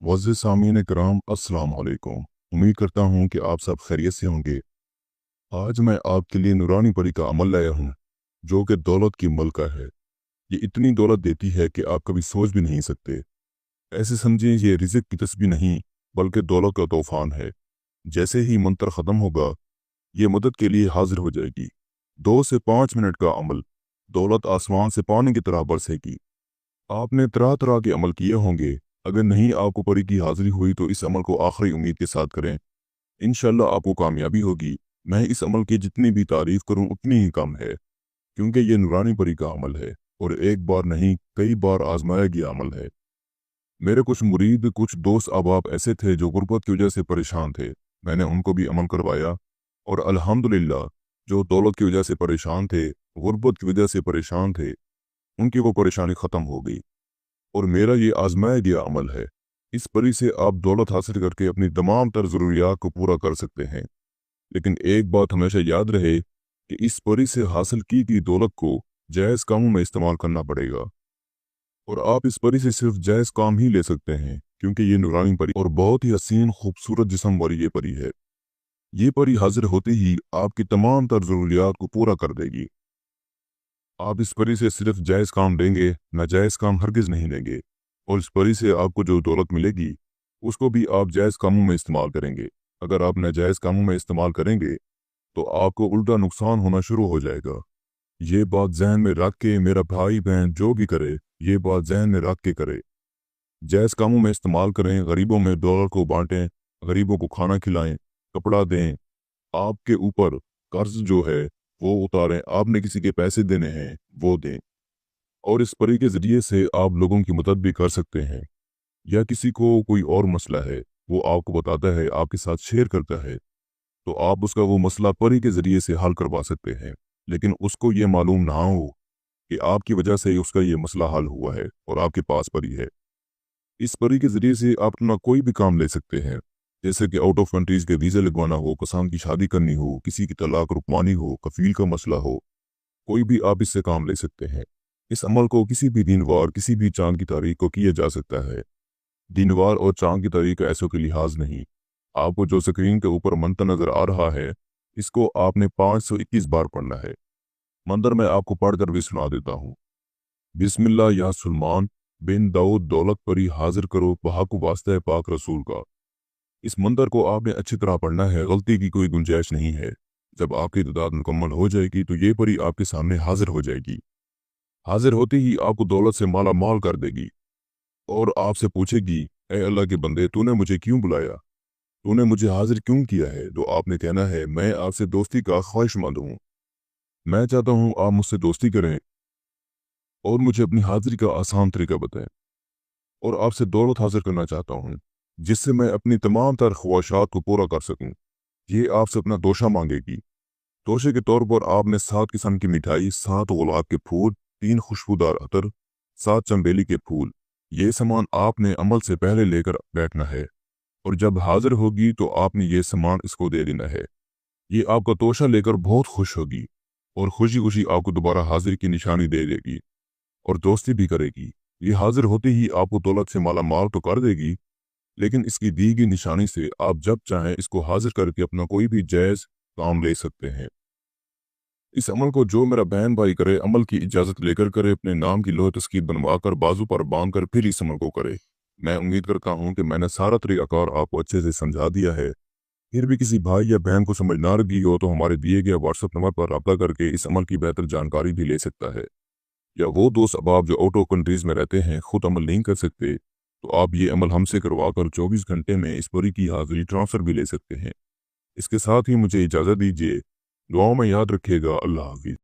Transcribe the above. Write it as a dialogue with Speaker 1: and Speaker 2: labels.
Speaker 1: मुअज़्ज़िज़ सामीन कराम, अस्सलाम वालेकुम। उम्मीद करता हूँ कि आप सब खैरियत से होंगे। आज मैं आपके लिए नूरानी परी का अमल लाया हूँ, जो कि दौलत की मलका है। ये इतनी दौलत देती है कि आप कभी सोच भी नहीं सकते। ऐसे समझें ये रिज़्क़ की तस्बीह नहीं, बल्कि दौलत का तूफ़ान है। जैसे ही मंत्र ख़त्म होगा, ये मदद के लिए हाजिर हो जाएगी। 2 से 5 मिनट का अमल, दौलत आसमान से पानी की तरह बरसेगी। आपने तरह तरह के अमल किए होंगे। अगर नहीं आपको परी की हाजिरी हुई तो इस अमल को आखिरी उम्मीद के साथ करें, इंशाल्लाह आपको कामयाबी होगी। मैं इस अमल की जितनी भी तारीफ करूं उतनी ही कम है, क्योंकि ये नूरानी परी का अमल है और एक बार नहीं कई बार आजमाया गया अमल है। मेरे कुछ मुरीद, कुछ दोस्त अहबाब ऐसे थे जो गुर्बत की वजह से परेशान थे। मैंने उनको भी अमल करवाया और अल्हम्दुलिल्लाह जो दौलत की वजह से परेशान थे, गुर्बत की वजह से परेशान थे, उनकी वो परेशानी ख़त्म हो गई। और मेरा ये आजमाया गया अमल है। इस परी से आप दौलत हासिल करके अपनी तमाम तर ज़रूरियात को पूरा कर सकते हैं। लेकिन एक बात हमेशा याद रहे कि इस परी से हासिल की गई दौलत को जायज़ कामों में इस्तेमाल करना पड़ेगा। और आप इस परी से सिर्फ जायज़ काम ही ले सकते हैं, क्योंकि ये नूरानी परी और बहुत ही हसीन खूबसूरत जिस्म वाली ये परी है। ये परी हाजिर होते ही आपकी तमाम तर ज़रूरियात को पूरा कर देगी। आप इस परी से सिर्फ जायज़ काम देंगे, नाजायज़ काम हरगिज़ नहीं देंगे। और इस परी से आपको जो दौलत मिलेगी, उसको भी आप जायज़ कामों में इस्तेमाल करेंगे। अगर आप नाजायज़ कामों में इस्तेमाल करेंगे, तो आपको उल्टा नुकसान होना शुरू हो जाएगा। ये बात ज़हन में रख के मेरा भाई बहन जो भी करे, ये बात ज़हन में रख के करे। जायज़ कामों में इस्तेमाल करें, गरीबों में दौलत को बाँटें, गरीबों को खाना खिलाएँ, कपड़ा दें। आपके ऊपर कर्ज जो है, वो उतारें, आपने किसी के पैसे देने हैं, वो दें। और इस परी के ज़रिए से आप लोगों की मदद भी कर सकते हैं। या किसी को कोई और मसला है, वो आपको बताता है, आपके साथ शेयर करता है, तो आप उसका वो मसला परी के ज़रिए से हल करवा सकते हैं। लेकिन उसको ये मालूम ना हो कि आपकी वजह से उसका ये मसला हल हुआ है और आपके पास परी है। इस परी के ज़रिए से आप अपना कोई भी काम ले सकते हैं, जैसे कि आउट ऑफ कंट्रीज़ के वीज़े लगवाना हो, किसान की शादी करनी हो, किसी की तलाक रुकवानी हो, कफील का मसला हो, कोई भी आप इससे काम ले सकते हैं। इस अमल को किसी भी दिन वार, किसी भी चाँद की तारीख को किया जा सकता है। दिन वार और चाँद की तारीख का ऐसों के लिहाज नहीं। आपको जो स्क्रीन के ऊपर मंत्र नज़र आ रहा है, इसको आपने 521 बार पढ़ना है। मंत्र मैं आपको पढ़कर भी सुना देता हूँ। बिस्मिल्लाह या सुलमान बिन दाऊद दौलत परी हाजिर करो बहक वास्ते पाक रसूल का। इस मंत्र को आपने अच्छी तरह पढ़ना है, गलती की कोई गुंजाइश नहीं है। जब आपकी तादाद मुकम्मल हो जाएगी तो ये परी आपके सामने हाजिर हो जाएगी। हाजिर होते ही आपको दौलत से माला माल कर देगी और आपसे पूछेगी, ए अल्लाह के बंदे, तूने मुझे क्यों बुलाया, तूने मुझे हाजिर क्यों किया है? तो आपने कहना है, मैं आपसे दोस्ती का ख्वाहिशमंद हूँ, मैं चाहता हूँ आप मुझसे दोस्ती करें और मुझे अपनी हाजिरी का आसान तरीका बताएं। और आपसे दौलत हासिल करना चाहता हूँ, जिससे मैं अपनी तमाम तर ख्वाहिशात को पूरा कर सकूँ। ये आपसे अपना दोशा मांगेगी। तोशे के तौर पर आपने 7 किस्म की मिठाई, 7 गुलाब के फूल, 3 खुशबूदार अतर, 7 चंबेली के फूल, ये सामान आपने अमल से पहले लेकर बैठना है और जब हाजिर होगी तो आपने ये सामान इसको दे देना है। ये आपका तोशा लेकर बहुत खुश होगी और खुशी खुशी आपको दोबारा हाजिर की निशानी दे देगी और दोस्ती भी करेगी। ये हाजिर होते ही आपको दौलत से माला माल तो कर देगी, लेकिन इसकी दी गई निशानी से आप जब चाहें इसको हाजिर करके अपना कोई भी जायज़ काम ले सकते हैं। इस अमल को जो मेरा बहन भाई करे, अमल की इजाज़त लेकर करे, अपने नाम की लोह तस्कीर बनवा कर बाजू पर बांध कर फिर इस अमल को करे। मैं उम्मीद करता हूँ कि मैंने सारा तरीक़ाकार आपको अच्छे से समझा दिया है। फिर भी किसी भाई या बहन को समझ ना लगी हो तो हमारे दिए गए व्हाट्सएप नंबर पर रब्ता करके इस अमल की बेहतर जानकारी भी ले सकता है। या वो दोस्त अहबाब जो आउट ऑफ कंट्रीज़ में रहते हैं, खुद अमल नहीं कर सकते, तो आप ये अमल हमसे करवा कर 24 घंटे में इस परी की हाजिरी ट्रांसफ़र भी ले सकते हैं। इसके साथ ही मुझे इजाज़त दीजिए। दुआओं में याद रखिएगा। अल्लाह हाफ़िज़।